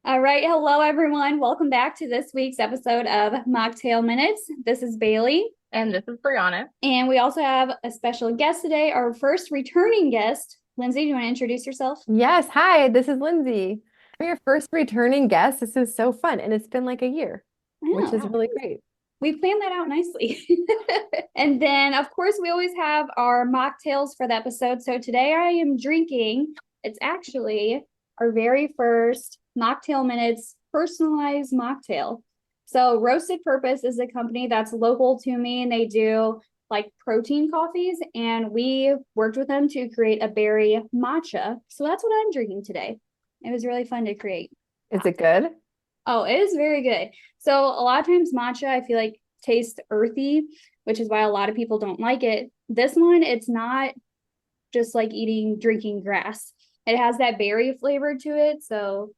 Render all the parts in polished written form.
All right. Hello, everyone. Welcome back to this week's episode of Mocktail Minutes. This is Bailey. And this is Brianna. And we also have a special guest today, our first returning guest. Lyndsey, do you want to introduce yourself? Yes. Hi, this is Lyndsey. I'm your first returning guest. This is so fun. And it's been like a year, which is really great. We planned that out nicely. And then, of course, we always have our mocktails for the episode. So today I am drinking, it's actually our very first Mocktail Minutes personalized mocktail. So Roasted Purpose is a company that's local to me, and they do like protein coffees, and we worked with them to create a berry matcha. So that's what I'm drinking today. It was really fun to create. Is it good? Oh, it is very good. So a lot of times matcha, I feel like tastes earthy, which is why a lot of people don't like it. This one, it's not just like drinking grass. It has that berry flavor to it, so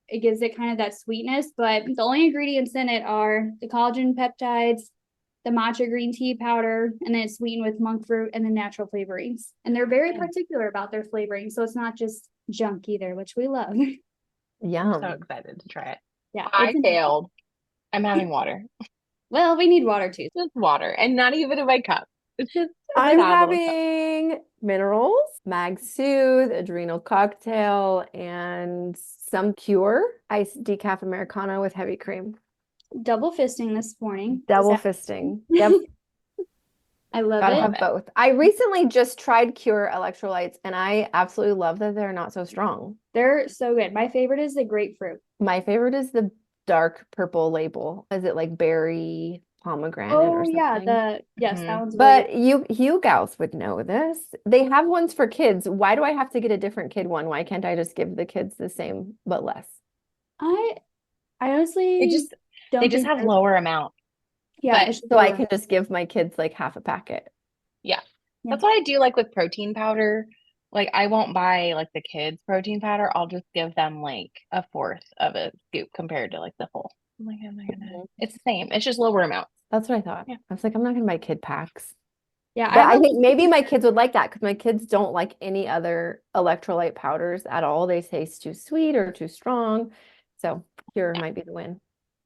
it gives it kind of that sweetness. But the only ingredients in it are the collagen peptides, the matcha green tea powder, and then it's sweetened with monk fruit and the natural flavorings. And they're very particular about their flavoring, so it's not just junk either, which we love. Yum. I'm so excited to try it. Yeah, I failed. I'm having water. Well, we need water too. Just water, and not even in my cup. It's just I'm having minerals, Mag Soothe, Adrenal Cocktail, and some Cure iced decaf Americano with heavy cream. Double fisting this morning. Double fisting. Yep. I love Gotta it. have both. I recently just tried Cure electrolytes, and I absolutely love that they're not so strong. They're so good. My favorite is the grapefruit. My favorite is the dark purple label. Is it like berry pomegranate or something? Yes, that one's But great. you gals would know this. They have ones for kids. Why do I have to get a different kid one? Why can't I just give the kids the same but less? I honestly they just have lower amount. Yeah, so I can just give my kids like half a packet. Yeah. That's what I do like with protein powder. Like I won't buy like the kids protein powder. I'll just give them like a fourth of a scoop compared to like the full. I'm like, oh my goodness. It's the same. It's just lower amounts. That's what I thought. Yeah. I was like, I'm not gonna buy kid packs. Yeah, but I think maybe my kids would like that because my kids don't like any other electrolyte powders at all. They taste too sweet or too strong. So Cure might be the win.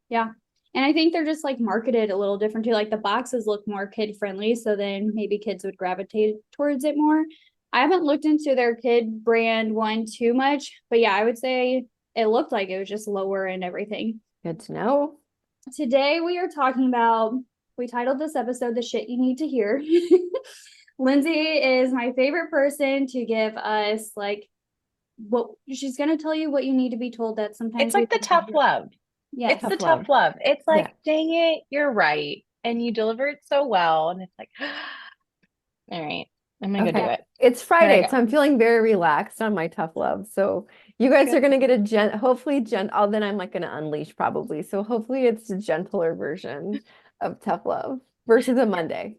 Yeah. And I think they're just like marketed a little different too. Like the boxes look more kid friendly, so then maybe kids would gravitate towards it more. I haven't looked into their kid brand one too much, but yeah, I would say it looked like it was just lower and everything. Good to know. Today we are talking about, we titled this episode The Shit You Need to Hear. Lyndsey is my favorite person to give us like what she's going to tell you what you need to be told that sometimes it's like the tough love. Yeah, it's the tough love. It's like, dang it, you're right. And you deliver it so well. And it's like, all right, I'm gonna go do it. It's Friday, so I'm feeling very relaxed on my tough love. So you guys are gonna get then I'm like gonna unleash probably. So hopefully it's a gentler version of tough love versus a Monday.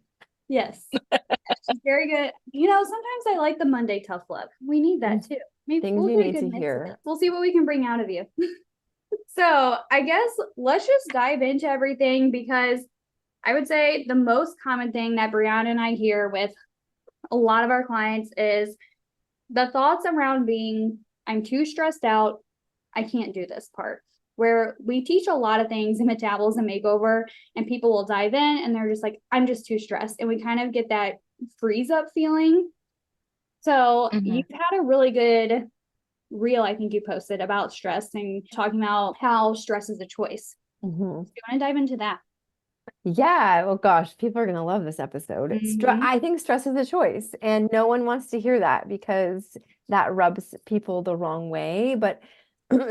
Yes. Very good. You know, sometimes I like the Monday tough love. We need that too. Maybe things you need to hear. We'll see what we can bring out of you. So I guess let's just dive into everything, because I would say the most common thing that Brianna and I hear with a lot of our clients is the thoughts around being, I'm too stressed out, I can't do this part. Where we teach a lot of things in Metabolism Makeover, and people will dive in and they're just like, I'm just too stressed. And we kind of get that freeze up feeling. So you've had a really good reel, I think you posted about stress and talking about how stress is a choice. Do you want to dive into that? Yeah, well, gosh, people are going to love this episode. I think stress is a choice, and no one wants to hear that because that rubs people the wrong way. But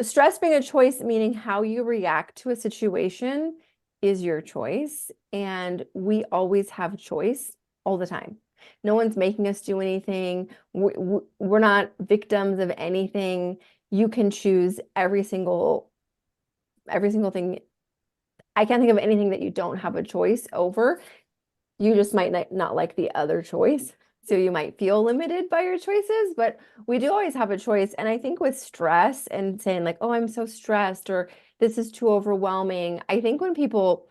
stress being a choice, meaning how you react to a situation is your choice. And we always have choice all the time. No one's making us do anything. We're not victims of anything. You can choose every single thing. I can't think of anything that you don't have a choice over. You just might not like the other choice. So you might feel limited by your choices, but we do always have a choice. And I think with stress and saying like, oh, I'm so stressed, or this is too overwhelming. I think when people,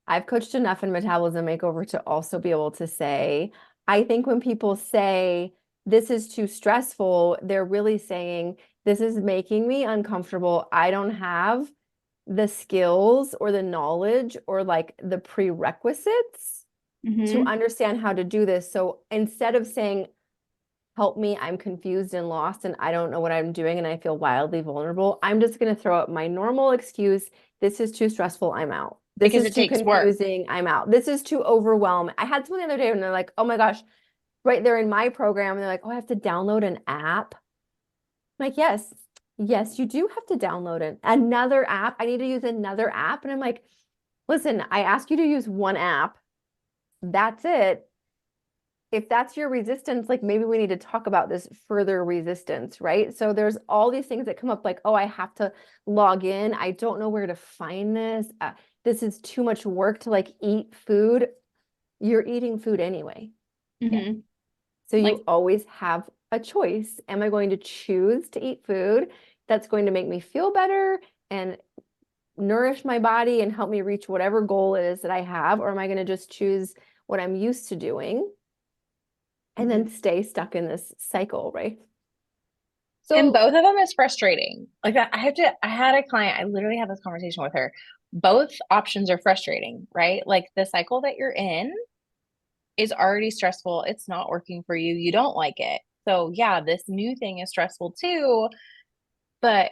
I've coached enough in Metabolism Makeover to also be able to say, I think when people say this is too stressful, they're really saying This is making me uncomfortable. I don't have the skills or the knowledge or like the prerequisites to understand how to do this. So instead of saying, help me, I'm confused and lost and I don't know what I'm doing and I feel wildly vulnerable, I'm just going to throw out my normal excuse. This is too stressful, I'm out. This Because is it too takes work. confusing, I'm out. This is too overwhelming. I had someone the other day and they're like, oh my gosh, right there in my program, and they're like, oh, I have to download an app. I'm like, yes, you do have to download another app. I need to use another app. And I'm like, listen, I ask you to use one app. That's it. If that's your resistance, like maybe we need to talk about this further resistance, right? So there's all these things that come up like, oh, I have to log in. I don't know where to find this. This is too much work to like eat food. You're eating food anyway. So you always have a choice. Am I going to choose to eat food that's going to make me feel better and nourish my body and help me reach whatever goal it is that I have? Or am I going to just choose what I'm used to doing and then stay stuck in this cycle, right? So, and both of them is frustrating. Like I had a client, I literally had this conversation with her. Both options are frustrating, right? Like the cycle that you're in is already stressful. It's not working for you. You don't like it. So yeah, this new thing is stressful too, but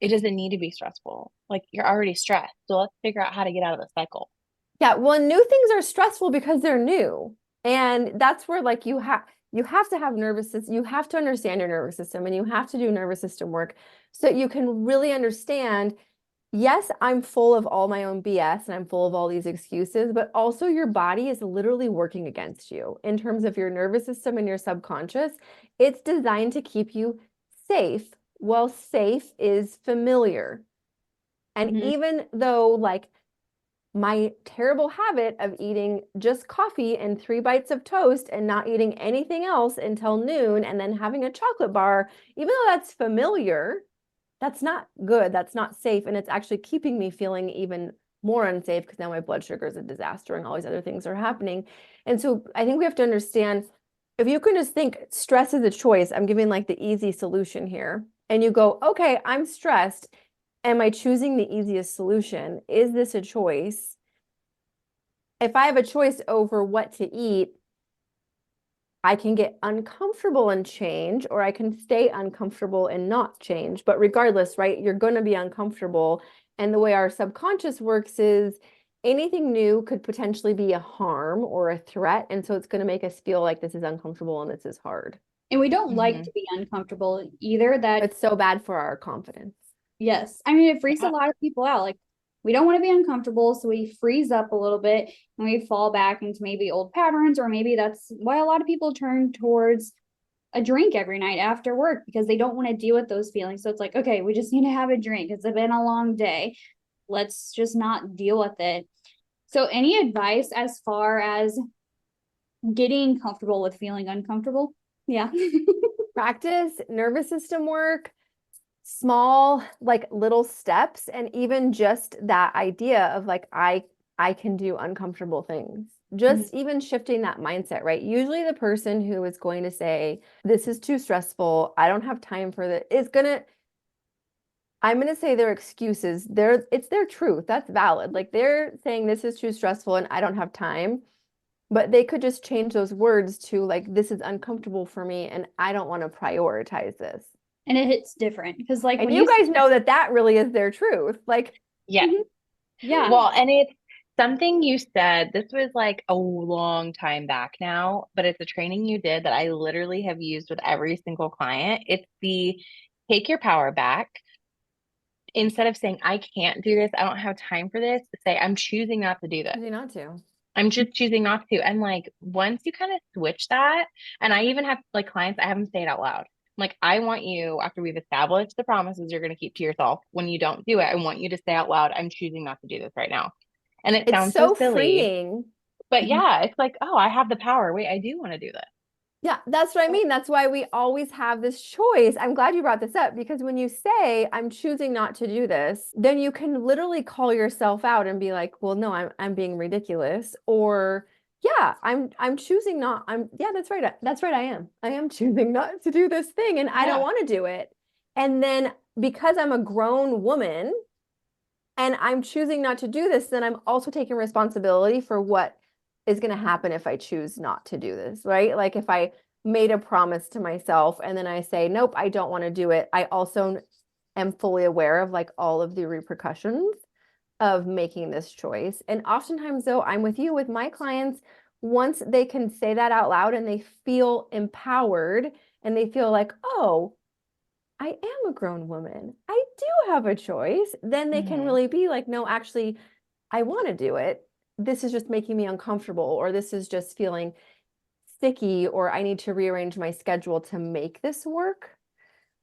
it doesn't need to be stressful. Like you're already stressed. So let's figure out how to get out of the cycle. Yeah, well, new things are stressful because they're new. And that's where like you have to have nervous system, you have to understand your nervous system and you have to do nervous system work so you can really understand, yes, I'm full of all my own BS and I'm full of all these excuses, but also your body is literally working against you in terms of your nervous system and your subconscious. It's designed to keep you safe. Well, safe is familiar. And even though like my terrible habit of eating just coffee and 3 bites of toast and not eating anything else until noon and then having a chocolate bar, even though that's familiar, that's not good. That's not safe. And it's actually keeping me feeling even more unsafe because now my blood sugar is a disaster and all these other things are happening. And so I think we have to understand, if you can just think stress is a choice, I'm giving like the easy solution here. And you go, okay, I'm stressed. Am I choosing the easiest solution? Is this a choice? If I have a choice over what to eat, I can get uncomfortable and change, or I can stay uncomfortable and not change. But regardless, right, you're going to be uncomfortable. And the way our subconscious works is anything new could potentially be a harm or a threat. And so it's going to make us feel like this is uncomfortable and this is hard. And we don't like to be uncomfortable either. That it's so bad for our confidence. Yes. I mean, it freaks a lot of people out. Like, we don't want to be uncomfortable, so we freeze up a little bit and we fall back into maybe old patterns, or maybe that's why a lot of people turn towards a drink every night after work because they don't want to deal with those feelings. So it's like, okay, we just need to have a drink. It's been a long day. Let's just not deal with it. So any advice as far as getting comfortable with feeling uncomfortable? Yeah. Practice nervous system work, small, like little steps, and even just that idea of like, I can do uncomfortable things. Just even shifting that mindset, right? Usually the person who is going to say, this is too stressful, I don't have time for this, I'm going to say their excuses. It's their truth. That's valid. Like they're saying this is too stressful and I don't have time, but they could just change those words to like, this is uncomfortable for me and I don't want to prioritize this. And it hits different because like, and you guys know that really is their truth. Like, yeah. Yeah. Well, and it's something you said, this was like a long time back now, but it's a training you did that I literally have used with every single client. It's the take your power back. Instead of saying, I can't do this, I don't have time for this, say, I'm choosing not to do this. Choosing not to. I'm just choosing not to. And like, once you kind of switch that, and I even have like clients, I have them say it out loud. Like, I want you, after we've established the promises you're going to keep to yourself, when you don't do it, I want you to say out loud, I'm choosing not to do this right now. And it sounds so silly, freeing. But yeah, it's like, oh, I have the power. Wait, I do want to do this. Yeah, that's what I mean. That's why we always have this choice. I'm glad you brought this up because when you say, I'm choosing not to do this, then you can literally call yourself out and be like, well, no, I'm being ridiculous. Or yeah, I'm choosing not, yeah, that's right. That's right. I am choosing not to do this thing and I don't want to do it. And then because I'm a grown woman and I'm choosing not to do this, then I'm also taking responsibility for what is going to happen if I choose not to do this, right? Like if I made a promise to myself and then I say, nope, I don't want to do it. I also am fully aware of like all of the repercussions of making this choice. And oftentimes though, I'm with you with my clients, once they can say that out loud and they feel empowered and they feel like, oh, I am a grown woman. I do have a choice. Then they can really be like, no, actually, I want to do it. This is just making me uncomfortable, or this is just feeling sticky, or I need to rearrange my schedule to make this work.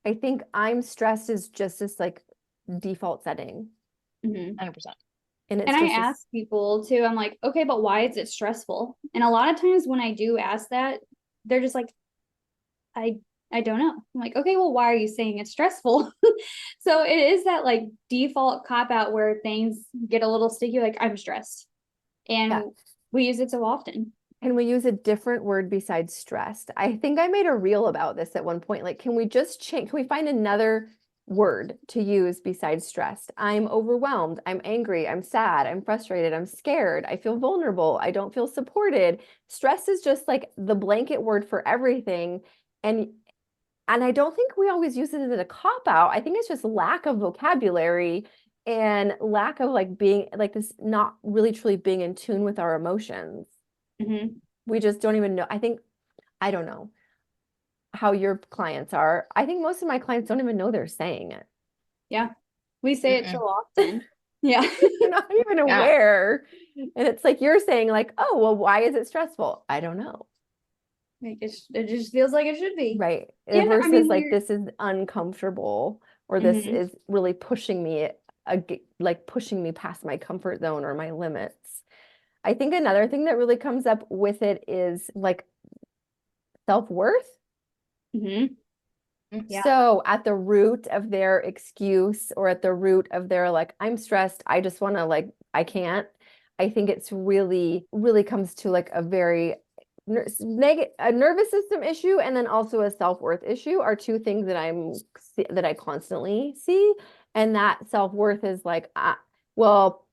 I think I'm stressed is just this like default setting. 100%. And it's And I just ask people too, I'm like, okay, but why is it stressful? And a lot of times when I do ask that, they're just like, I don't know. I'm like, okay, well, why are you saying it's stressful? So it is that like default cop out where things get a little sticky, like I'm stressed. And yeah. we use it so often. Can we use a different word besides stressed? I think I made a reel about this at one point. Like, can we just change? Can we find another word to use besides stressed? I'm overwhelmed. I'm angry. I'm sad. I'm frustrated. I'm scared. I feel vulnerable. I don't feel supported. Stress is just like the blanket word for everything. And I don't think we always use it as a cop out. I think it's just lack of vocabulary and lack of like being like this, not really truly being in tune with our emotions. Mm-hmm. We just don't even know. I don't know how your clients are. I think most of my clients don't even know they're saying it. Yeah. We say it so often. Yeah. They're not even aware. And it's like you're saying like, oh, well, why is it stressful? I don't know. Like it just feels like it should be. Right. Yeah, Versus I mean, like this is uncomfortable, or this is really pushing me like pushing me past my comfort zone or my limits. I think another thing that really comes up with it is like self-worth. Yeah. So at the root of their excuse, or at the root of their like, I'm stressed, I just want to like, I can't. I think it's really, really comes to like a very a nervous system issue, and then also a self-worth issue are two things that I constantly see. And that self-worth is like, well,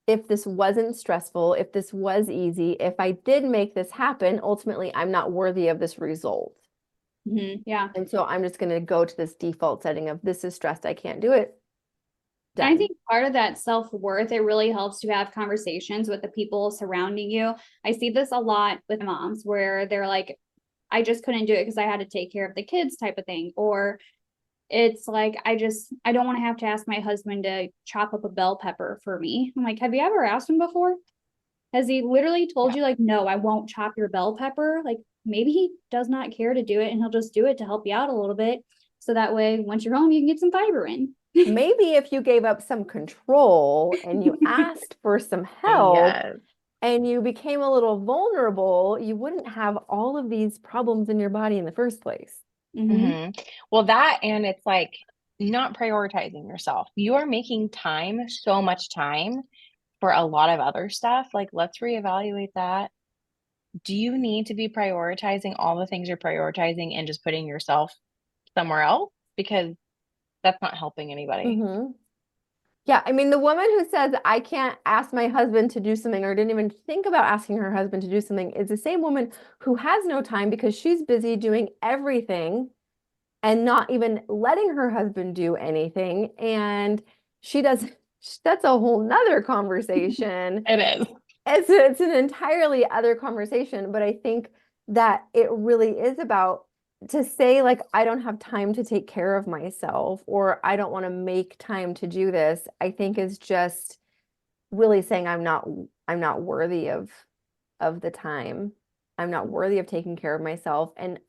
if this wasn't stressful, if this was easy, if I did make this happen, ultimately I'm not worthy of this result. Yeah. And so I'm just going to go to this default setting of this is stressed, I can't do it. I think part of that self-worth, it really helps to have conversations with the people surrounding you. I see this a lot with moms where they're like, I just couldn't do it because I had to take care of the kids type of thing. Or it's like, I don't want to ask my husband to chop up a bell pepper for me. I'm like, have you ever asked him before? Has he literally told you like, no, I won't chop your bell pepper? Like maybe he does not care to do it and he'll just do it to help you out a little bit. So that way, once you're home, you can get some fiber in. Maybe if you gave up some control and you asked for some help and you became a little vulnerable, you wouldn't have all of these problems in your body in the first place. Well, that, and it's like not prioritizing yourself. You are making time, so much time for a lot of other stuff. Like, let's reevaluate that. Do you need to be prioritizing all the things you're prioritizing and just putting yourself somewhere else? Because that's not helping anybody. Yeah, I mean, the woman who says, I can't ask my husband to do something, or didn't even think about asking her husband to do something, is the same woman who has no time because she's busy doing everything and not even letting her husband do anything. And that's a whole nother conversation. It is. It's an entirely other conversation, but I think that it really is about to say like, I don't have time to take care of myself, or I don't want to make time to do this, I think is just really saying I'm not worthy of the time. I'm not worthy of taking care of myself. And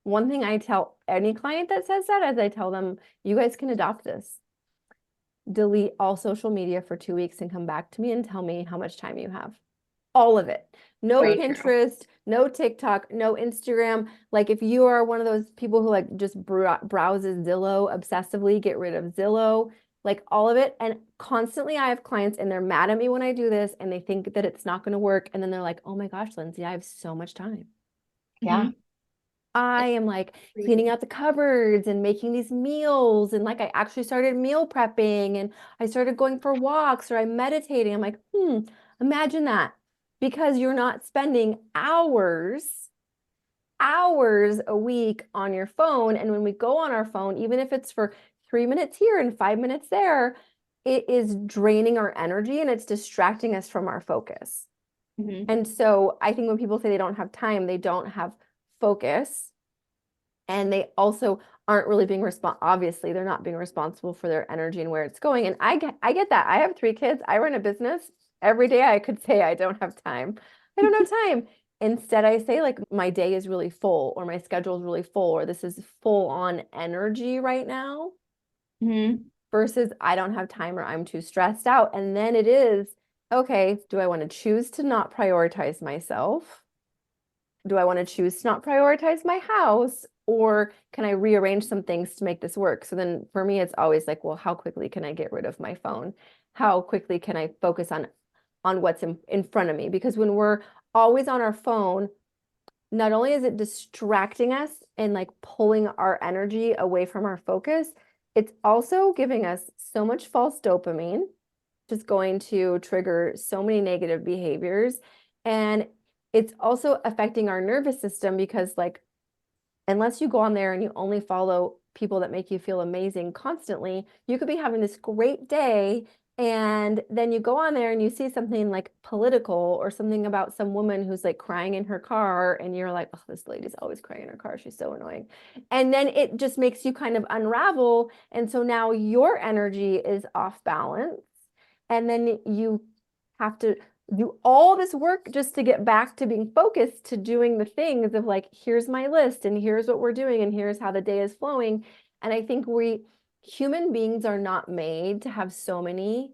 one thing I tell any client that says that is I tell them, you guys can adopt this. Delete all social media for 2 weeks and come back to me and tell me how much time you have. All of it. No Pinterest, no TikTok, no Instagram. Like if you are one of those people who like just browses Zillow obsessively, get rid of Zillow, like all of it. And constantly I have clients and they're mad at me when I do this and they think that it's not going to work. And then they're like, oh my gosh, Lyndsey, I have so much time. Yeah. I am like cleaning out the cupboards and making these meals. And like I actually started meal prepping and I started going for walks or I'm meditating. I'm like, imagine that. Because you're not spending hours a week on your phone. And when we go on our phone, even if it's for 3 minutes here and 5 minutes there, it is draining our energy and it's distracting us from our focus. And so I think when people say they don't have time, they don't have focus. And they also aren't really being obviously they're not being responsible for their energy and where it's going. And I get that. I have 3 kids. I run a business. Every day I could say I don't have time. I don't have time. Instead, I say like my day is really full or my schedule is really full or this is full on energy right now versus I don't have time or I'm too stressed out. And then it is, okay, do I want to choose to not prioritize myself? Do I want to choose to not prioritize my house? Or can I rearrange some things to make this work? So then for me, it's always like, well, how quickly can I get rid of my phone? How quickly can I focus on what's in front of me? Because when we're always on our phone, not only is it distracting us and like pulling our energy away from our focus, it's also giving us so much false dopamine, which is going to trigger so many negative behaviors. And it's also affecting our nervous system because like, unless you go on there and you only follow people that make you feel amazing constantly, you could be having this great day and then you go on there and you see something like political or something about some woman who's like crying in her car and you're like, oh, this lady's always crying in her car. She's so annoying. And then it just makes you kind of unravel. And so now your energy is off balance. And then you have to do all this work just to get back to being focused to doing the things of like, here's my list and here's what we're doing and here's how the day is flowing. And I think human beings are not made to have so many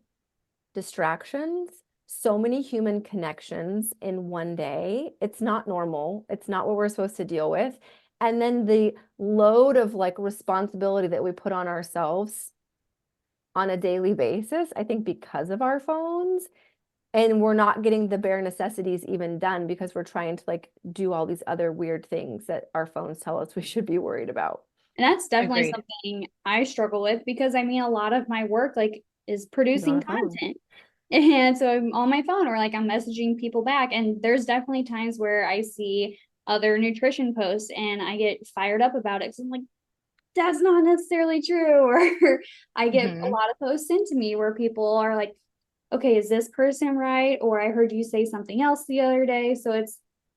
distractions, so many human connections in one day. It's not normal. It's not what we're supposed to deal with. And then the load of like responsibility that we put on ourselves on a daily basis, I think because of our phones, and we're not getting the bare necessities even done because we're trying to like do all these other weird things that our phones tell us we should be worried about. And that's definitely Agreed. something I struggle with because I mean, a lot of my work like is producing Not a phone. content. And so I'm on my phone or like I'm messaging people back. And there's definitely times where I see other nutrition posts and I get fired up about it. Cause I'm like, that's not necessarily true. Or I get a lot of posts into me where people are like, okay, is this person right? Or I heard you say something else the other day. So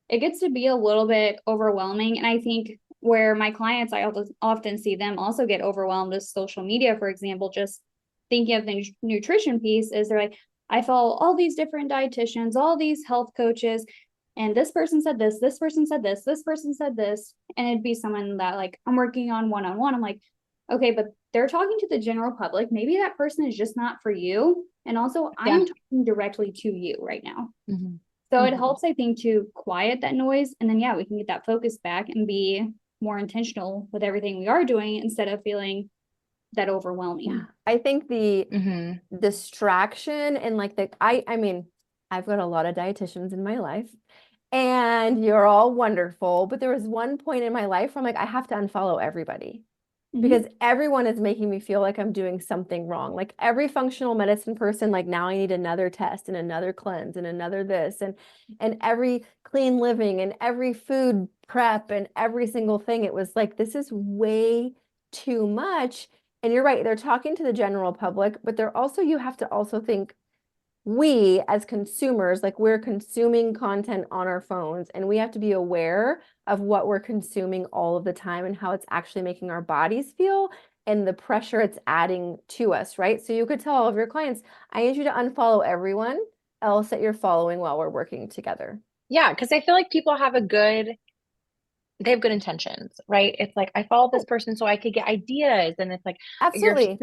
it gets to be a little bit overwhelming. And I think where my clients, I often see them also get overwhelmed with social media, for example, just thinking of the nutrition piece is they're like, I follow all these different dietitians, all these health coaches, and this person said this person said this person said this. And it'd be someone that like I'm working on one-on-one. I'm like, okay, but they're talking to the general public. Maybe that person is just not for you. And also I'm talking directly to you right now. So it helps, I think, to quiet that noise. And then, yeah, we can get that focus back and be more intentional with everything we are doing instead of feeling that overwhelming. Yeah. I think the distraction and like I mean, I've got a lot of dietitians in my life and you're all wonderful. But there was one point in my life where I'm like, I have to unfollow everybody. Because everyone is making me feel like I'm doing something wrong. Like every functional medicine person, like now I need another test and another cleanse and another this and every clean living and every food prep and every single thing. It was like, this is way too much. And you're right, they're talking to the general public, but they're also, you have to also think we as consumers, like we're consuming content on our phones and we have to be aware of what we're consuming all of the time and how it's actually making our bodies feel and the pressure it's adding to us, right? So you could tell all of your clients, I need you to unfollow everyone else that you're following while we're working together. Yeah, because I feel like people have they have good intentions, right? It's like I follow this person so I could get ideas, and it's like Absolutely.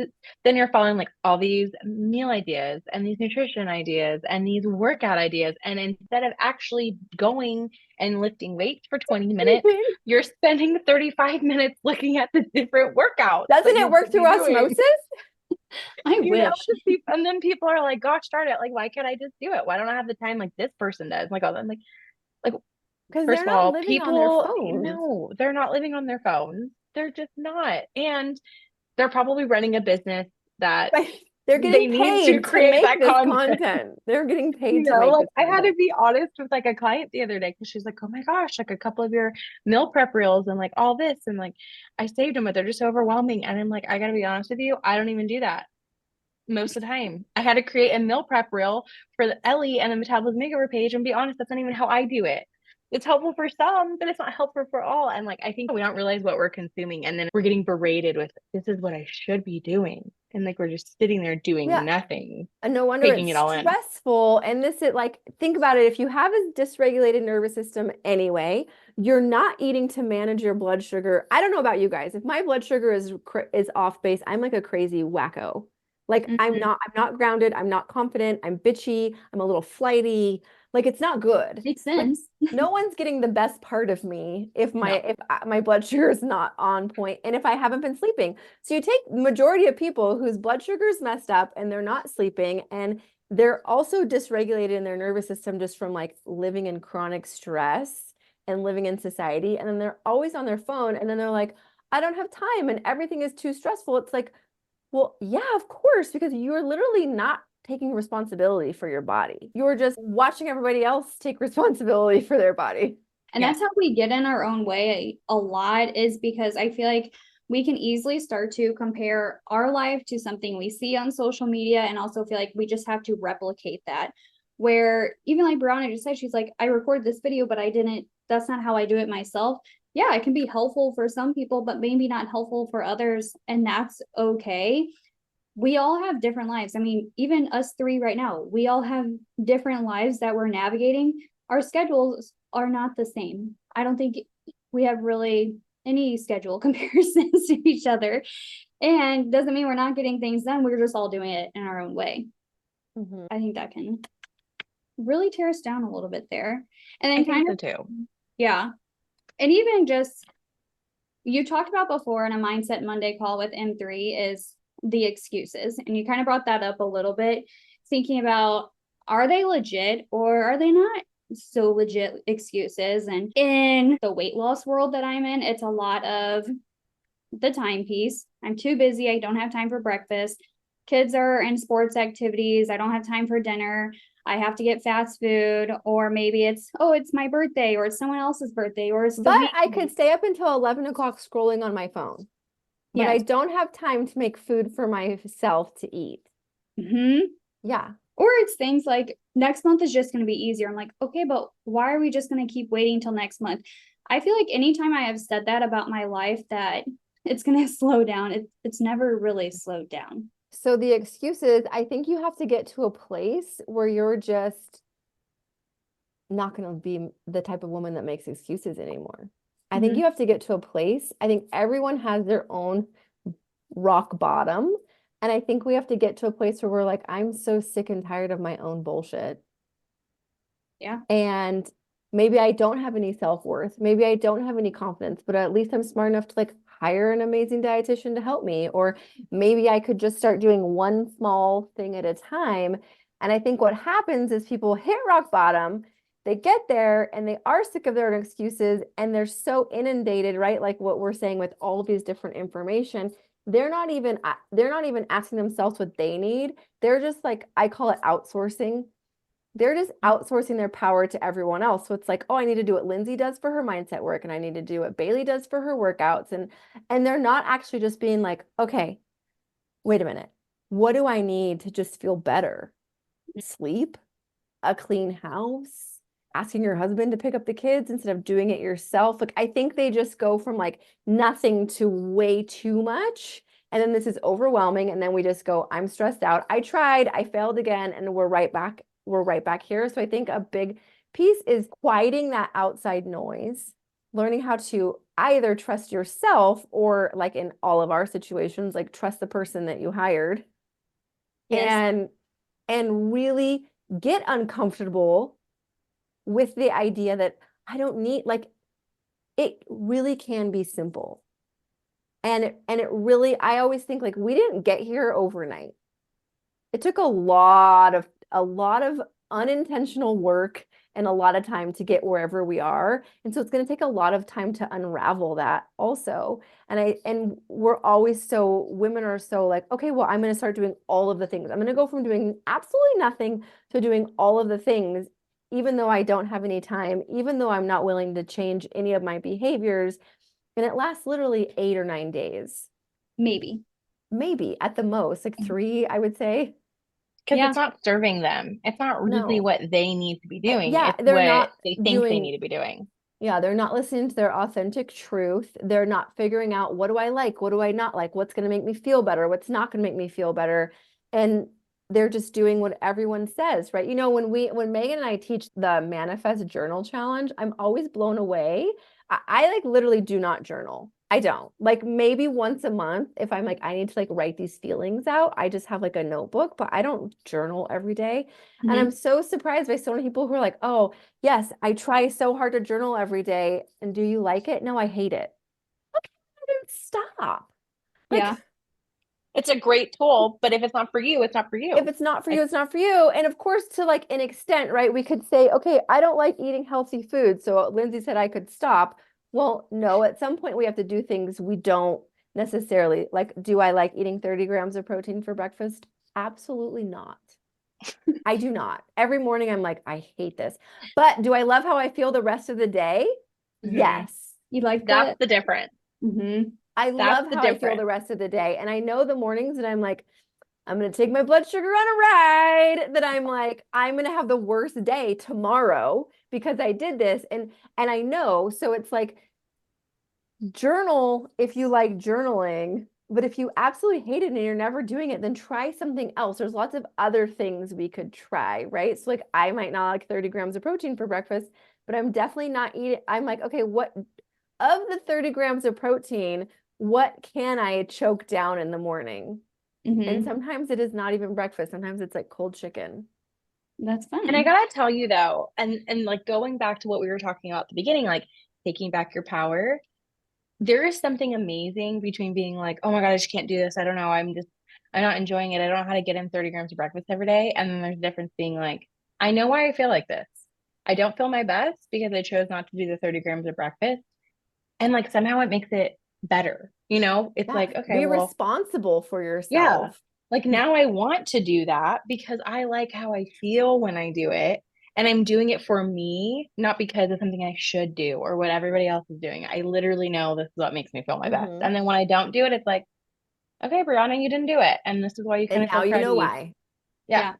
then you're following like all these meal ideas and these nutrition ideas and these workout ideas, and instead of actually going and lifting weights for 20 minutes, you're spending 35 minutes looking at the different workouts. Doesn't it work through osmosis? I wish. And then people are like, gosh darn it, like why can't I just do it? Why don't I have the time like this person does? Like, oh, I'm like Because First they're of not all, living on their people, phones. no, they're not living on their phones. They're just not. And they're probably running a business that But they're they getting need to paid to create make that this content. content. They're getting You paid to know, make like this I had to content. be honest with like a client the other day because she's like, oh my gosh, like a couple of your meal prep reels and like all this. And like I saved them, but they're just overwhelming. And I'm like, I gotta be honest with you, I don't even do that most of the time. I had to create a meal prep reel for the Ellie and the Metabolism Makeover page, and be honest, that's not even how I do it. It's helpful for some, but it's not helpful for all. And like I think we don't realize what we're consuming, and then we're getting berated with this is what I should be doing. And like we're just sitting there doing Yeah. nothing, And no wonder taking it's it all in. stressful. And this is like, think about it. If you have a dysregulated nervous system anyway, you're not eating to manage your blood sugar. I don't know about you guys. If my blood sugar is off base, I'm like a crazy wacko. Like I'm not grounded. I'm not confident. I'm bitchy. I'm a little flighty. Like it's not good. Makes Like, sense. no one's getting the best part of me if No. my blood sugar is not on point and if I haven't been sleeping. So you take majority of people whose blood sugar is messed up and they're not sleeping and they're also dysregulated in their nervous system just from like living in chronic stress and living in society. And then they're always on their phone and then they're like, I don't have time and everything is too stressful. It's like, well, yeah, of course, because you're literally not taking responsibility for your body. You're just watching everybody else take responsibility for their body. And that's how we get in our own way a lot, is because I feel like we can easily start to compare our life to something we see on social media, and also feel like we just have to replicate that. Where even like Brianna just said, she's like, I recorded this video, but that's not how I do it myself. Yeah, it can be helpful for some people, but maybe not helpful for others. And that's okay. We all have different lives. I mean, even us three right now, we all have different lives that we're navigating. Our schedules are not the same. I don't think we have really any schedule comparisons to each other. And doesn't mean we're not getting things done. We're just all doing it in our own way. I think that can really tear us down a little bit there. And then I think so too. Yeah. And even just, you talked about before in a Mindset Monday call with M3 is the excuses. And you kind of brought that up a little bit, thinking about, are they legit or are they not so legit excuses? And in the weight loss world that I'm in, it's a lot of the timepiece. I'm too busy. I don't have time for breakfast. Kids are in sports activities. I don't have time for dinner. I have to get fast food, or maybe it's my birthday, or it's someone else's birthday, or it's the But weekend. I could stay up until 11 o'clock scrolling on my phone. But I don't have time to make food for myself to eat. Yeah. Or it's things like next month is just going to be easier. I'm like, okay, but why are we just going to keep waiting till next month? I feel like anytime I have said that about my life, that it's going to slow down, it's never really slowed down. So the excuses, I think you have to get to a place where you're just not going to be the type of woman that makes excuses anymore. I think you have to get to a place. I think everyone has their own rock bottom. And I think we have to get to a place where we're like, I'm so sick and tired of my own bullshit. Yeah. And maybe I don't have any self-worth. Maybe I don't have any confidence, but at least I'm smart enough to like hire an amazing dietitian to help me. Or maybe I could just start doing one small thing at a time. And I think what happens is people hit rock bottom, they get there and they are sick of their own excuses and they're so inundated, right? Like what we're saying with all of these different information, they're not even asking themselves what they need. They're just like, I call it outsourcing. They're just outsourcing their power to everyone else. So it's like, oh, I need to do what Lyndsey does for her mindset work, and I need to do what Bailey does for her workouts. And they're not actually just being like, okay, wait a minute. What do I need to just feel better? Sleep, a clean house, asking your husband to pick up the kids instead of doing it yourself. Like, I think they just go from like nothing to way too much. And then this is overwhelming. And then we just go, I'm stressed out. I tried, I failed again, and we're right back here. So I think a big piece is quieting that outside noise, learning how to either trust yourself or, like in all of our situations, like trust the person that you hired. Yes. And really get uncomfortable with the idea that I don't need, like, it really can be simple. And it really, I always think like we didn't get here overnight. It took a lot of unintentional work and a lot of time to get wherever we are. And so it's going to take a lot of time to unravel that also. And we're always women are so like, okay, well, I'm going to start doing all of the things. I'm going to go from doing absolutely nothing to doing all of the things, even though I don't have any time, even though I'm not willing to change any of my behaviors. And it lasts literally 8 or 9 days. Maybe At the most, like 3, I would say. Because Yeah. it's not serving them. It's not really No. what they need to be doing. Yeah, It's they're what not they think they doing, need to be doing. yeah, they're not listening to their authentic truth. They're not figuring out, what do I like? What do I not like? What's going to make me feel better? What's not going to make me feel better? And they're just doing what everyone says, right? You know, when Megan and I teach the Manifest Journal Challenge, I'm always blown away. I like literally do not journal. I don't. Like maybe once a month, if I'm like, I need to like write these feelings out, I just have like a notebook, but I don't journal every day. And I'm so surprised by so many people who are like, oh, yes, I try so hard to journal every day. And do you like it? No, I hate it. Okay, then stop. Like, Yeah. It's a great tool, but if it's not for you, it's not for you. if it's not for you, it's not for you. And of course, to like an extent, right? We could say, okay, I don't like eating healthy food. So Lyndsey said I could stop. Well, no, at some point we have to do things we don't necessarily like. Do I like eating 30 grams of protein for breakfast? Absolutely not. I do not. Every morning I'm like, I hate this. But do I love how I feel the rest of the day? Yes. You like That's the difference. I That's love the how I feel difference. the rest of the day. And I know the mornings that I'm like, I'm going to take my blood sugar on a ride, that I'm like, I'm going to have the worst day tomorrow because I did this. And I know, so it's like, journal if you like journaling, but if you absolutely hate it and you're never doing it, then try something else. There's lots of other things we could try, right? So like I might not like 30 grams of protein for breakfast, but I'm definitely not eating. I'm like, okay, what of the 30 grams of protein, what can I choke down in the morning? And sometimes it is not even breakfast. Sometimes it's like cold chicken. That's fun. And I gotta tell you though, and like going back to what we were talking about at the beginning, like taking back your power, there is something amazing between being like, oh my God, I just can't do this. I don't know. I'm not enjoying it. I don't know how to get in 30 grams of breakfast every day. And then there's a difference being like, I know why I feel like this. I don't feel my best because I chose not to do the 30 grams of breakfast. And like somehow it makes it better. You know, it's like, okay, be well, responsible for yourself. yeah. Like now I want to do that because I like how I feel when I do it. And I'm doing it for me, not because of something I should do or what everybody else is doing. I literally know this is what makes me feel my best. And then when I don't do it, it's like, okay, Brianna, you didn't do it. And this is why you kind of now feel you know cruddy. why. Yeah.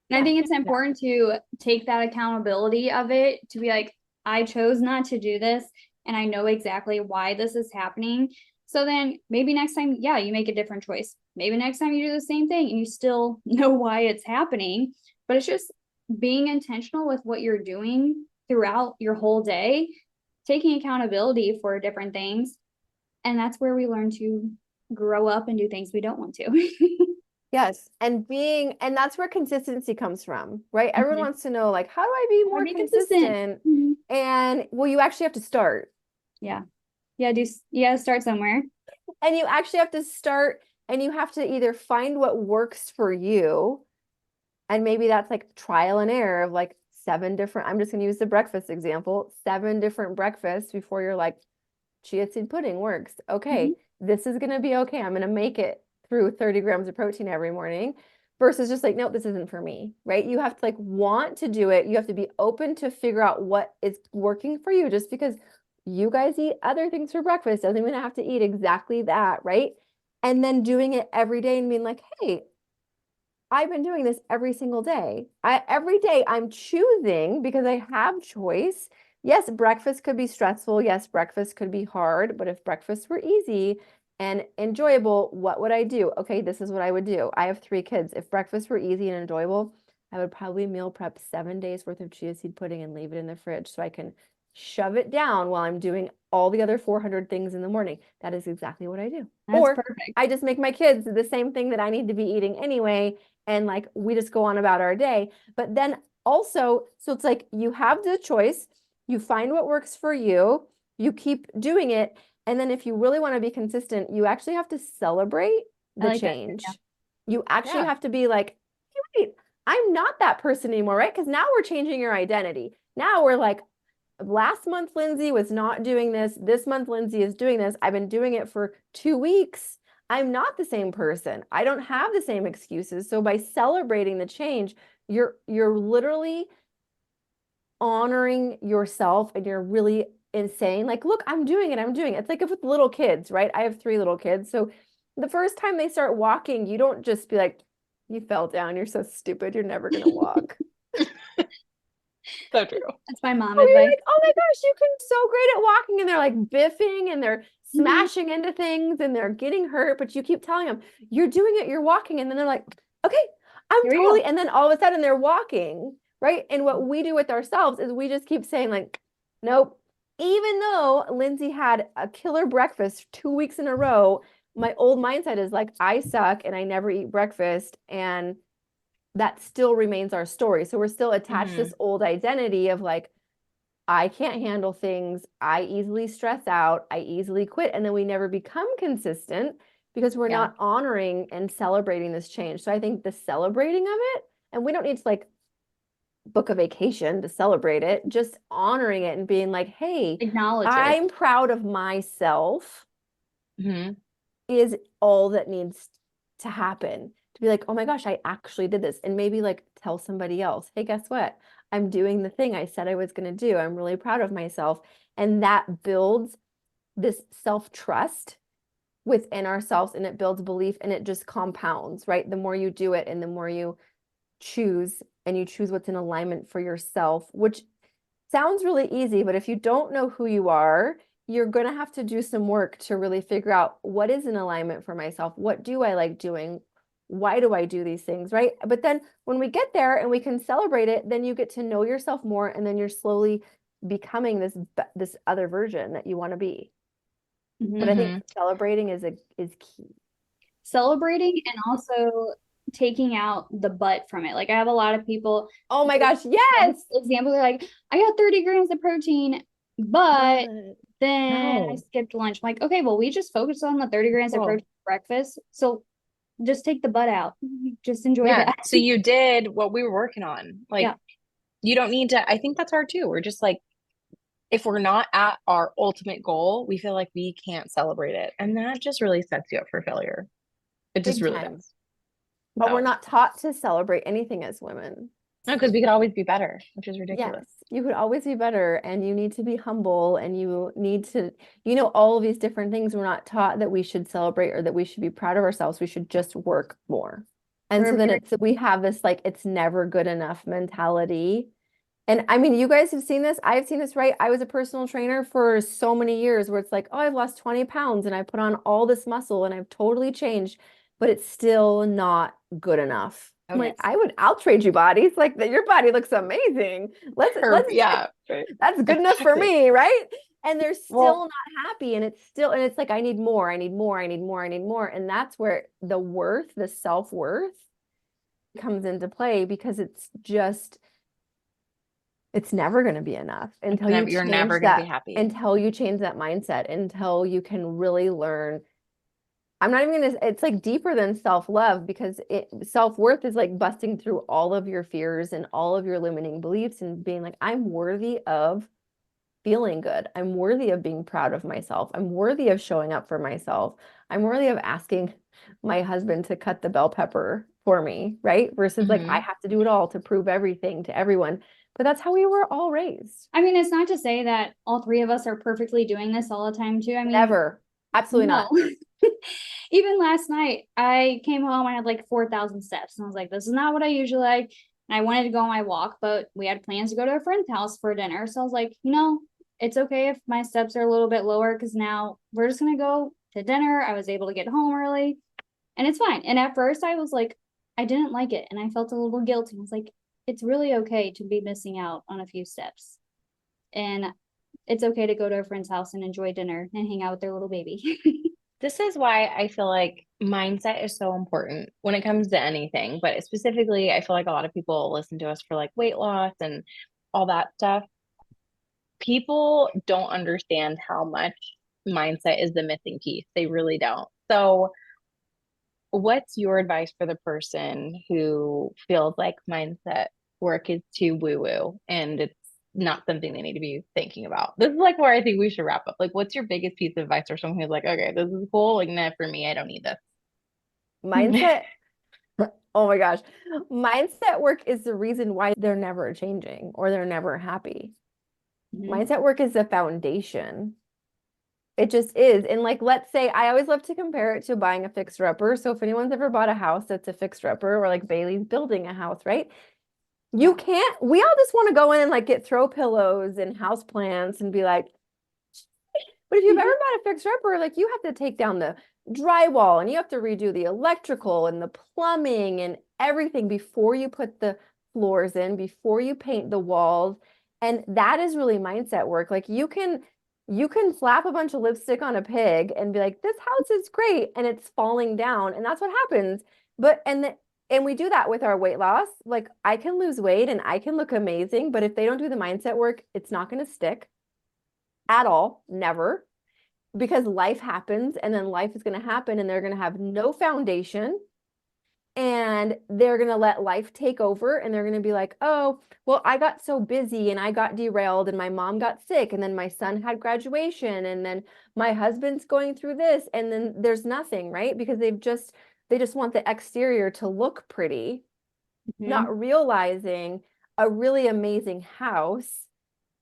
And I think it's important to take that accountability of it, to be like, I chose not to do this, and I know exactly why this is happening. So then maybe next time, yeah, you make a different choice. Maybe next time you do the same thing and you still know why it's happening. But it's just being intentional with what you're doing throughout your whole day, taking accountability for different things. And that's where we learn to grow up and do things we don't want to. Yes. And that's where consistency comes from, right? Everyone wants to know, like, how do I be more consistent? And well, you actually have to start. Yeah. Yeah, start somewhere. And you actually have to start, and you have to either find what works for you. And maybe that's like trial and error of like 7 different, I'm just going to use the breakfast example, 7 different breakfasts before you're like, chia seed pudding works. Okay, this is going to be okay. I'm going to make it through 30 grams of protein every morning versus just like, nope, this isn't for me, right? You have to like want to do it. You have to be open to figure out what is working for you. Just because you guys eat other things for breakfast doesn't mean I have to eat exactly that, right? And then doing it every day and being like, hey, I've been doing this every single day. Every day I'm choosing because I have choice. Yes, breakfast could be stressful. Yes, breakfast could be hard. But if breakfast were easy and enjoyable, what would I do? Okay, this is what I would do. I have 3 kids. If breakfast were easy and enjoyable, I would probably meal prep 7 days worth of chia seed pudding and leave it in the fridge so I can shove it down while I'm doing all the other 400 things in the morning. That is exactly what I do. That's or perfect. I just make my kids the same thing that I need to be eating anyway. And like, we just go on about our day. But then also, so it's like, you have the choice, you find what works for you, you keep doing it. And then if you really want to be consistent, you actually have to celebrate the change. You actually have to be like, hey, wait, I'm not that person anymore, right? Because now we're changing your identity. Now we're like, last month Lyndsey was not doing this. This month Lyndsey is doing this. I've been doing it for 2 weeks. I'm not the same person. I don't have the same excuses. So by celebrating the change, you're literally honoring yourself, and you're really saying like, look, I'm doing it. I'm doing it. It's like if with little kids, right? I have 3 little kids. So the first time they start walking, you don't just be like, you fell down. You're so stupid. You're never going to walk. So true. That's my mom Oh, you're advice. like, oh my gosh, you can so great at walking. And they're like biffing and they're smashing into things and they're getting hurt. But you keep telling them, you're doing it, you're walking. And then they're like, okay, I'm Here we totally. go. And then all of a sudden they're walking, right? And what we do with ourselves is we just keep saying, like, nope. Even though Lyndsey had a killer breakfast 2 weeks in a row, my old mindset is like, I suck and I never eat breakfast. And that still remains our story. So we're still attached to this old identity of like, I can't handle things. I easily stress out. I easily quit. And then we never become consistent because we're not honoring and celebrating this change. So I think the celebrating of it, and we don't need to like book a vacation to celebrate it, just honoring it and being like, hey, Acknowledge it. I'm proud of myself is all that needs to happen. To be like, oh my gosh, I actually did this. And maybe like tell somebody else, hey, guess what? I'm doing the thing I said I was going to do. I'm really proud of myself. And that builds this self-trust within ourselves, and it builds belief, and it just compounds, right? The more you do it and the more you choose, and you choose what's in alignment for yourself, which sounds really easy, but if you don't know who you are, you're going to have to do some work to really figure out what is in alignment for myself. What do I like doing? Why do I do these things, right? But then when we get there and we can celebrate it, then you get to know yourself more, and then you're slowly becoming this other version that you want to be. But I think celebrating is key. Celebrating and also taking out the but from it. Like I have a lot of people. Oh my gosh, yes. Example, they're like, I got 30 grams of protein, but then I skipped lunch. I'm like, okay, well, we just focused on the 30 grams of protein for breakfast. So just take the butt out. Just enjoy that. So you did what we were working on. Like you don't need to, I think that's hard too. We're just like, if we're not at our ultimate goal, we feel like we can't celebrate it. And that just really sets you up for failure. It just really does. But we're not taught to celebrate anything as women. No, because we could always be better, which is ridiculous. Yes, you could always be better, and you need to be humble, and you need to, all of these different things. We're not taught that we should celebrate or that we should be proud of ourselves. We should just work more. And so then we have this like, it's never good enough mentality. And I mean, you guys have seen this. I've seen this, right? I was a personal trainer for so many years where it's like, oh, I've lost 20 pounds and I put on all this muscle and I've totally changed, but it's still not good enough. I'm like, I'll trade you bodies. Like that, your body looks amazing. Let's that's good enough for me, right? And they're still not happy, and it's like, I need more, I need more, I need more, I need more. And that's where the self-worth comes into play, because it's never going to be enough until you're never going to be happy, until you change that mindset, until you can really learn. I'm not even going to, it's like deeper than self-love, because self-worth is like busting through all of your fears and all of your limiting beliefs and being like, I'm worthy of feeling good. I'm worthy of being proud of myself. I'm worthy of showing up for myself. I'm worthy of asking my husband to cut the bell pepper for me, right? Versus like, I have to do it all to prove everything to everyone. But that's how we were all raised. I mean, it's not to say that all 3 of us are perfectly doing this all the time too. I mean, never. Absolutely not. Even last night, I came home, I had like 4,000 steps, and I was like, this is not what I usually like. And I wanted to go on my walk, but we had plans to go to a friend's house for dinner. So I was like, it's okay if my steps are a little bit lower, because now we're just going to go to dinner. I was able to get home early, and it's fine. And at first I was like, I didn't like it, and I felt a little guilty. I was like, it's really okay to be missing out on a few steps. And it's okay to go to a friend's house and enjoy dinner and hang out with their little baby. This is why I feel like mindset is so important when it comes to anything, but specifically, I feel like a lot of people listen to us for like weight loss and all that stuff. People don't understand how much mindset is the missing piece. They really don't. So what's your advice for the person who feels like mindset work is too woo-woo and it's not something they need to be thinking about. This is like where I think we should wrap up. Like, what's your biggest piece of advice for someone who's like, okay, this is cool. Like, nah, for me, I don't need this. Mindset. Oh my gosh. Mindset work is the reason why they're never changing or they're never happy. Mindset work is the foundation. It just is. And like, let's say, I always love to compare it to buying a fixer-upper. So if anyone's ever bought a house that's a fixer-upper, or like Bailey's building a house, right? You can't, we all just want to go in and like get throw pillows and house plants and be like, but if you've ever bought a fixer-upper, like you have to take down the drywall and you have to redo the electrical and the plumbing and everything before you put the floors in, before you paint the walls. And that is really mindset work. Like you can slap a bunch of lipstick on a pig and be like, this house is great, and it's falling down. And that's what happens. But and we do that with our weight loss. Like I can lose weight and I can look amazing, but if they don't do the mindset work, it's not going to stick at all, never, because life happens and then life is going to happen and they're going to have no foundation and they're going to let life take over and they're going to be like, oh, well, I got so busy and I got derailed and my mom got sick and then my son had graduation and then my husband's going through this and then there's nothing, right? Because they just want the exterior to look pretty, not realizing a really amazing house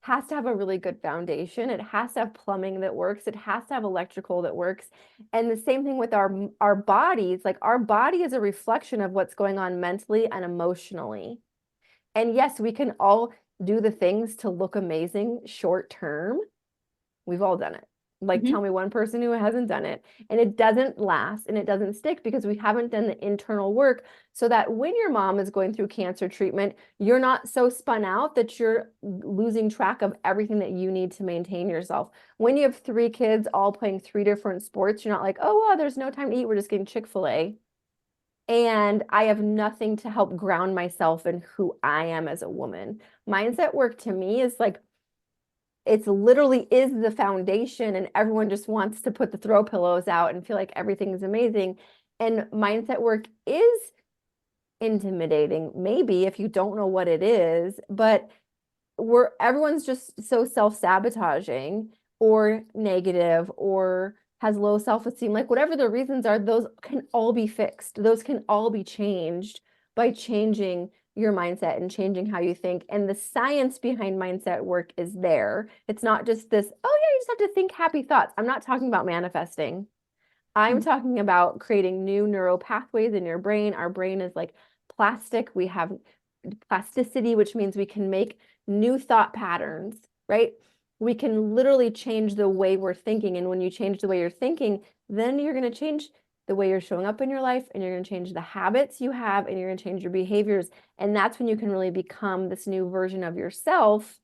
has to have a really good foundation. It has to have plumbing that works. It has to have electrical that works. And the same thing with our bodies. Like our body is a reflection of what's going on mentally and emotionally. And yes, we can all do the things to look amazing short term. We've all done it. Like tell me one person who hasn't done it, and it doesn't last and it doesn't stick because we haven't done the internal work so that when your mom is going through cancer treatment, you're not so spun out that you're losing track of everything that you need to maintain yourself. When you have 3 kids all playing 3 different sports, you're not like, oh, well, there's no time to eat. We're just getting Chick-fil-A. And I have nothing to help ground myself in who I am as a woman. Mindset work to me is like, it's literally is the foundation and everyone just wants to put the throw pillows out and feel like everything is amazing. And mindset work is intimidating, maybe if you don't know what it is, but everyone's just so self-sabotaging or negative or has low self-esteem, like whatever the reasons are, those can all be fixed. Those can all be changed by changing your mindset and changing how you think. And the science behind mindset work is there. It's not just this, oh yeah, you just have to think happy thoughts. I'm not talking about manifesting. I'm talking about creating new neural pathways in your brain. Our brain is like plastic. We have plasticity, which means we can make new thought patterns, right? We can literally change the way we're thinking. And when you change the way you're thinking, then you're going to change the way you're showing up in your life, and you're going to change the habits you have, and you're going to change your behaviors. And that's when you can really become this new version of yourself.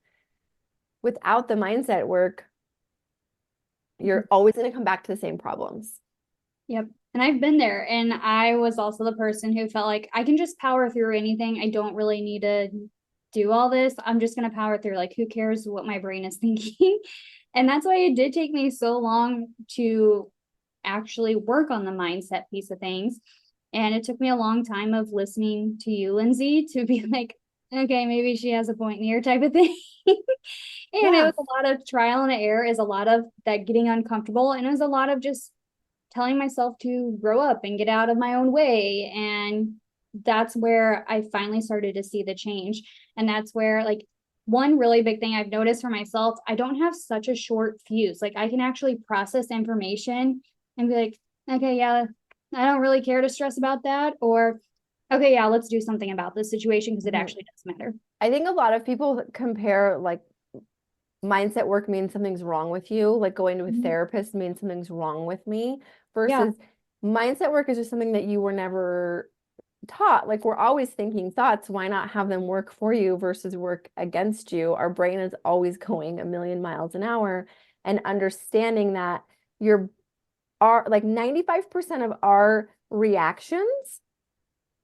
Without the mindset work, you're always going to come back to the same problems. Yep. And I've been there. And I was also the person who felt like I can just power through anything. I don't really need to do all this. I'm just going to power through. Like, who cares what my brain is thinking? And that's why it did take me so long to actually work on the mindset piece of things. And it took me a long time of listening to you, Lyndsey, to be like, okay, maybe she has a point here type of thing. And it was a lot of trial and error, is a lot of that getting uncomfortable. And it was a lot of just telling myself to grow up and get out of my own way. And that's where I finally started to see the change. And that's where, like, one really big thing I've noticed for myself, I don't have such a short fuse. Like, I can actually process information and be like, okay, yeah, I don't really care to stress about that. Or, okay, yeah, let's do something about this situation because it actually does matter. I think a lot of people compare, like, mindset work means something's wrong with you. Like going to a therapist means something's wrong with me, versus mindset work is just something that you were never taught. Like, we're always thinking thoughts. Why not have them work for you versus work against you? Our brain is always going a million miles an hour, and understanding that like 95% of our reactions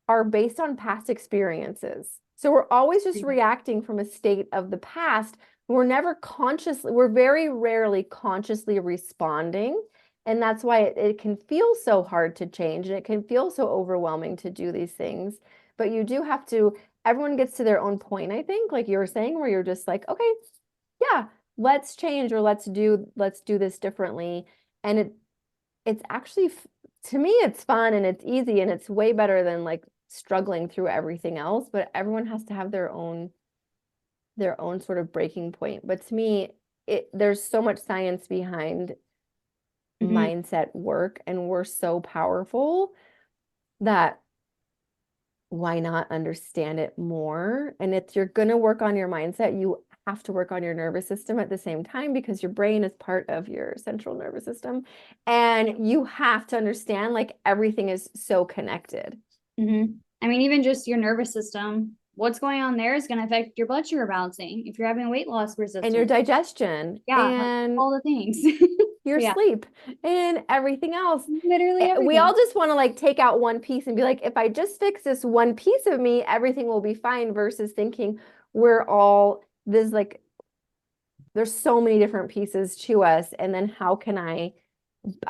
are based on past experiences. So we're always just reacting from a state of the past. We're very rarely consciously responding And that's why it can feel so hard to change and it can feel so overwhelming to do these things. But you do have to, everyone gets to their own point, I think, like you were saying, where you're just like, okay, yeah, let's change or let's do this differently. And it's actually, to me, it's fun and it's easy and it's way better than like struggling through everything else. But everyone has to have their own sort of breaking point. But to me, there's so much science behind mindset work, and we're so powerful that why not understand it more? And if you're going to work on your mindset, you have to work on your nervous system at the same time, because your brain is part of your central nervous system. And you have to understand, like, everything is so connected. I mean, even just your nervous system, what's going on there is going to affect your blood sugar balancing. If you're having weight loss resistance. And your digestion. Yeah, and like all the things. your Yeah. sleep and everything else. Literally everything. We all just want to like take out one piece and be like, if I just fix this one piece of me, everything will be fine, versus thinking there's so many different pieces to us. And then how can I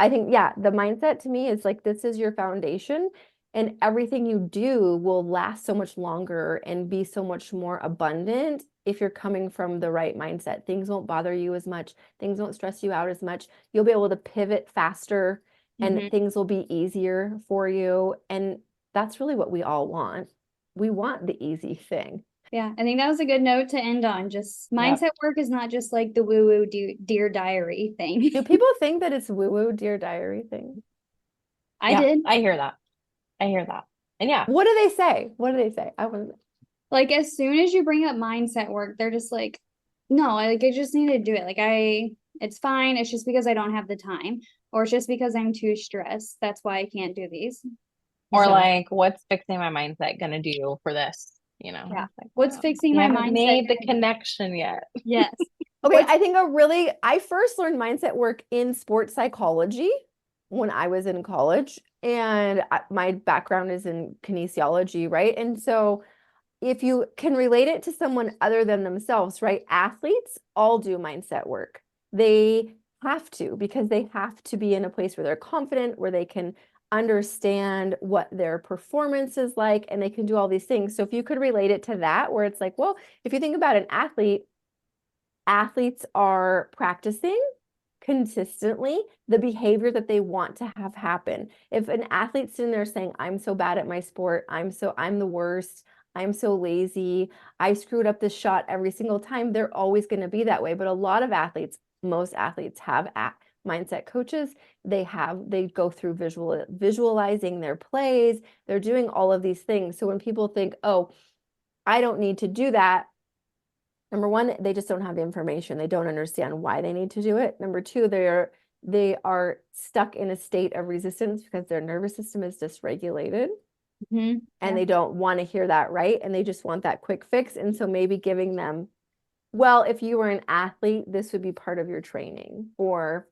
think, yeah, the mindset to me is like, this is your foundation, and everything you do will last so much longer and be so much more abundant if you're coming from the right mindset. Things won't bother you as much. Things won't stress you out as much. You'll be able to pivot faster and things will be easier for you. And that's really what we all want. We want the easy thing. Yeah, I think that was a good note to end on. Just mindset work is not just like the woo-woo Dear Diary thing. Do people think that it's woo-woo Dear Diary thing? I did. I hear that. And yeah. What do they say? I want to. Like, as soon as you bring up mindset work, they're just like, no, like, I just need to do it. Like, it's fine. It's just because I don't have the time, or it's just because I'm too stressed. That's why I can't do these. Or like, what's fixing my mindset gonna do for this? You know? Yeah. Like, what's fixing my mindset? Made the connection yet. Yes. Okay, I think I first learned mindset work in sports psychology when I was in college, and my background is in kinesiology, right? And so if you can relate it to someone other than themselves, right? Athletes all do mindset work. They have to, because they have to be in a place where they're confident, where they can understand what their performance is like, and they can do all these things. So if you could relate it to that, where it's like, well, if you think about an athlete, athletes are practicing consistently the behavior that they want to have happen. If an athlete's sitting there saying, I'm so bad at my sport, I'm the worst, I'm so lazy, I screwed up this shot every single time, they're always going to be that way. But a lot of athletes, most athletes have mindset coaches. They go through visualizing their plays. They're doing all of these things. So when people think, oh, I don't need to do that, number one, they just don't have the information. They don't understand why they need to do it. Number two, they are stuck in a state of resistance because their nervous system is dysregulated. And they don't want to hear that, right? And they just want that quick fix. And so maybe giving them, well, if you were an athlete, this would be part of your training, or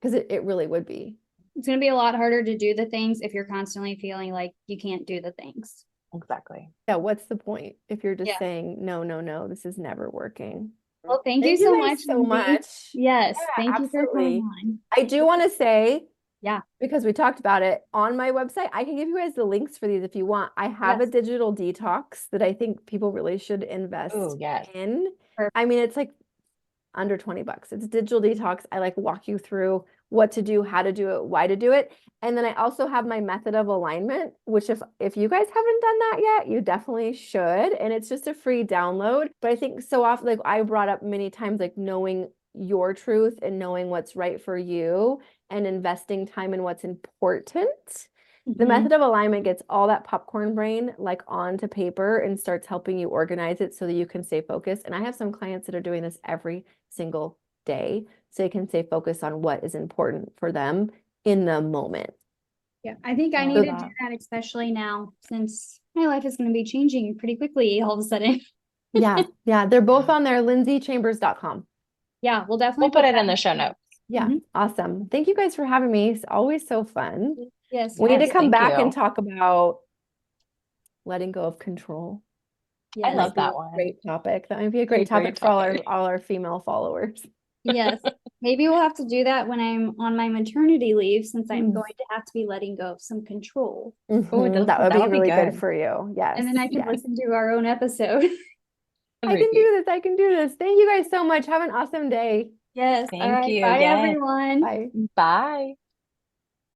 because it really would be. It's going to be a lot harder to do the things if you're constantly feeling like you can't do the things. Exactly. Yeah, what's the point if you're just saying, no, this is never working? Well, thank you so much. So much. Yes, yeah, thank you for coming on. I do want to say, yeah, because we talked about it on my website, I can give you guys the links for these if you want. I have a digital detox that I think people really should invest in. Perfect. I mean, it's like under $20. It's digital detox. I like walk you through what to do, how to do it, why to do it. And then I also have my method of alignment, which if you guys haven't done that yet, you definitely should. And it's just a free download. But I think so often, like I brought up many times, like knowing your truth and knowing what's right for you and investing time in what's important. The method of alignment gets all that popcorn brain like onto paper and starts helping you organize it so that you can stay focused. And I have some clients that are doing this every single day so they can stay focused on what is important for them in the moment. Yeah, I think I need to do that, especially now since my life is going to be changing pretty quickly all of a sudden. yeah, they're both on there, lyndseychambers.com. Yeah, we'll definitely put it in the show notes. Yeah, awesome. Thank you guys for having me. It's always so fun. Yes, we need to come back and talk about letting go of control. I love that one. Great topic. That might be a great topic for all our female followers. Yes. Maybe we'll have to do that when I'm on my maternity leave, since I'm Mm. going to have to be letting go of some control. Mhm, that would be that'll be really good good. for you. Yes. And then I can yes. listen to our own episode. I can do this. I can do this. Thank you guys so much. Have an awesome day. Yes. All Thank right. you. Bye, Yes. everyone. Bye. Bye.